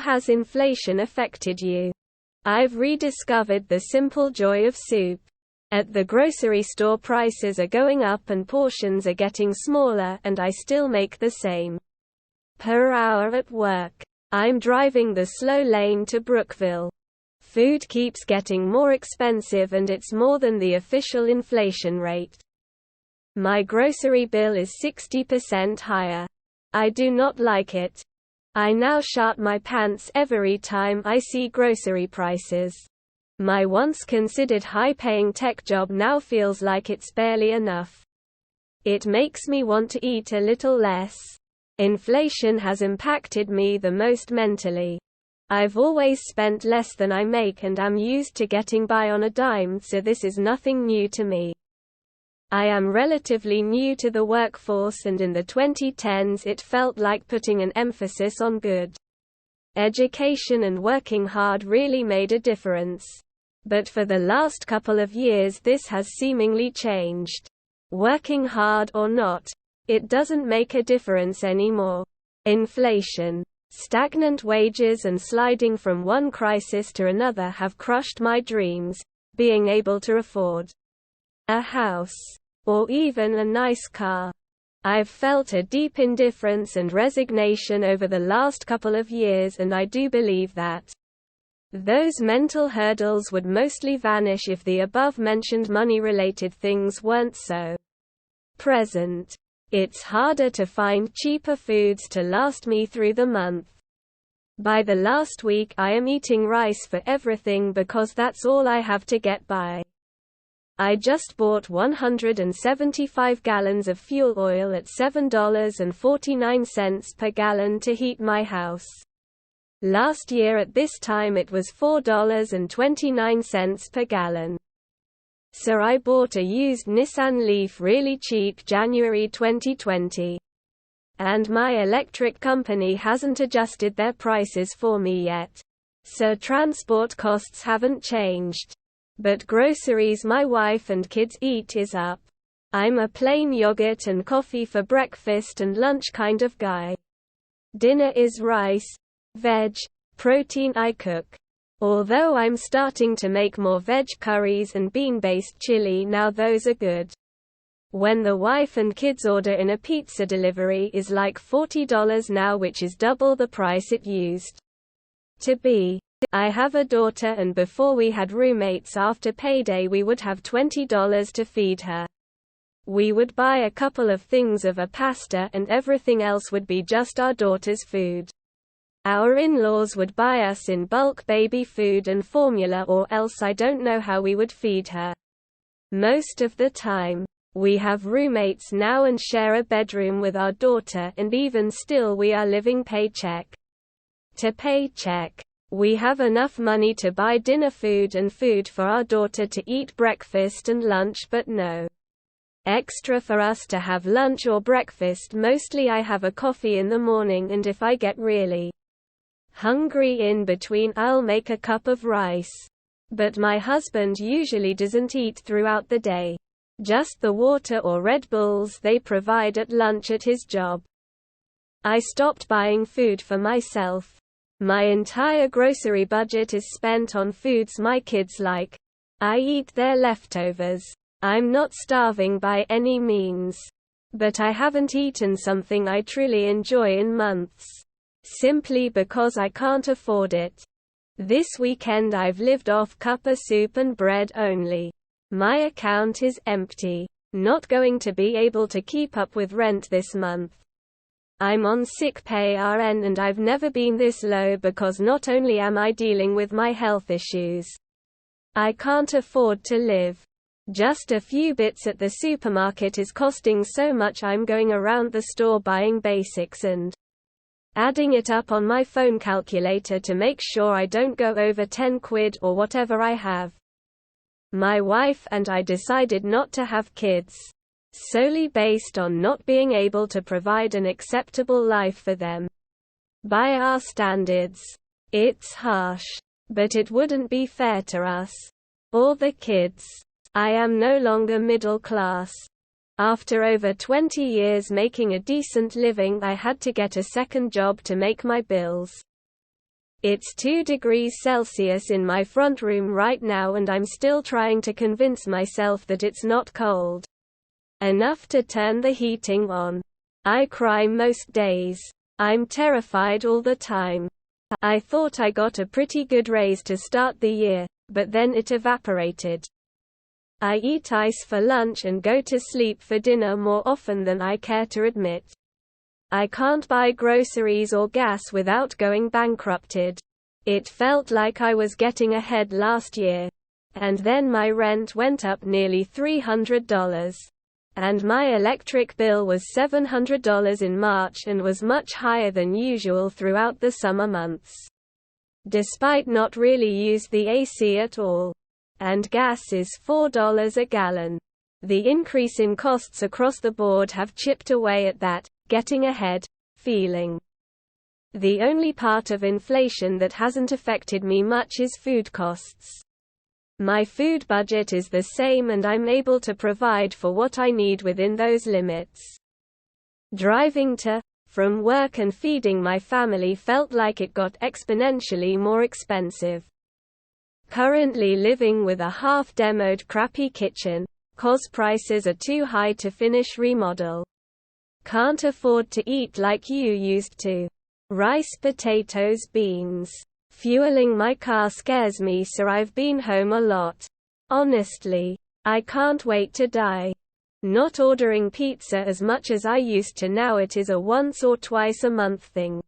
has inflation affected you? I've rediscovered the simple joy of soup. At the grocery store, prices are going up and portions are getting smaller, and I still make the same per hour at work. I'm driving the slow lane to Brookville. Food keeps getting more expensive, and it's more than the official inflation rate. My grocery bill is 60% higher. I do not like it. I now shart my pants every time I see grocery prices. My once considered high-paying tech job now feels like it's barely enough. It makes me want to eat a little less. Inflation has impacted me the most mentally. I've always spent less than I make and am used to getting by on a dime, so this is nothing new to me. I am relatively new to the workforce, and in the 2010s it felt like putting an emphasis on good education and working hard really made a difference. But for the last couple of years this has seemingly changed. Working hard or not, it doesn't make a difference anymore. Inflation, stagnant wages and sliding from one crisis to another have crushed my dreams, being able to afford a house or even a nice car. I've felt a deep indifference and resignation over the last couple of years, and I do believe that those mental hurdles would mostly vanish if the above-mentioned money-related things weren't so present. It's harder to find cheaper foods to last me through the month. By the last week I am eating rice for everything because that's all I have to get by. I just bought 175 gallons of fuel oil at $7.49 per gallon to heat my house. Last year at this time it was $4.29 per gallon. So I bought a used Nissan Leaf really cheap January 2020. And my electric company hasn't adjusted their prices for me yet. So transport costs haven't changed. But groceries my wife and kids eat is up. I'm a plain yogurt and coffee for breakfast and lunch kind of guy. Dinner is rice, veg, protein I cook. Although I'm starting to make more veg curries and bean-based chili now, those are good. When the wife and kids order in, a pizza delivery is like $40 now, which is double the price it used to be. I have a daughter, and before we had roommates, after payday we would have $20 to feed her. We would buy a couple of things of a pasta and everything else would be just our daughter's food. Our in-laws would buy us in bulk baby food and formula, or else I don't know how we would feed her. Most of the time, we have roommates now and share a bedroom with our daughter, and even still we are living paycheck to paycheck. We have enough money to buy dinner food and food for our daughter to eat breakfast and lunch, but no extra for us to have lunch or breakfast. Mostly I have a coffee in the morning, and if I get really hungry in between I'll make a cup of rice. But my husband usually doesn't eat throughout the day. Just the water or Red Bulls they provide at lunch at his job. I stopped buying food for myself. My entire grocery budget is spent on foods my kids like. I eat their leftovers. I'm not starving by any means. But I haven't eaten something I truly enjoy in months. Simply because I can't afford it. This weekend I've lived off cuppa soup and bread only. My account is empty. Not going to be able to keep up with rent this month. I'm on sick pay RN, and I've never been this low because not only am I dealing with my health issues, I can't afford to live. Just a few bits at the supermarket is costing so much I'm going around the store buying basics and adding it up on my phone calculator to make sure I don't go over 10 quid or whatever I have. My wife and I decided not to have kids, solely based on not being able to provide an acceptable life for them. By our standards, it's harsh, but it wouldn't be fair to us or the kids. I am no longer middle class. After over 20 years making a decent living, I had to get a second job to make my bills. It's 2 degrees Celsius in my front room right now and I'm still trying to convince myself that it's not cold enough to turn the heating on. I cry most days. I'm terrified all the time. I thought I got a pretty good raise to start the year, but then it evaporated. I eat ice for lunch and go to sleep for dinner more often than I care to admit. I can't buy groceries or gas without going bankrupted. It felt like I was getting ahead last year. And then my rent went up nearly $300. And my electric bill was $700 in March and was much higher than usual throughout the summer months. Despite not really use the AC at all. And gas is $4 a gallon. The increase in costs across the board have chipped away at that getting ahead feeling. The only part of inflation that hasn't affected me much is food costs. My food budget is the same and I'm able to provide for what I need within those limits. Driving to, from work and feeding my family felt like it got exponentially more expensive. Currently living with a half-demoed crappy kitchen, 'cause prices are too high to finish remodel. Can't afford to eat like you used to. Rice, potatoes, beans. Fueling my car scares me, so I've been home a lot. Honestly, I can't wait to die. Not ordering pizza as much as I used to now, it is a once or twice a month thing.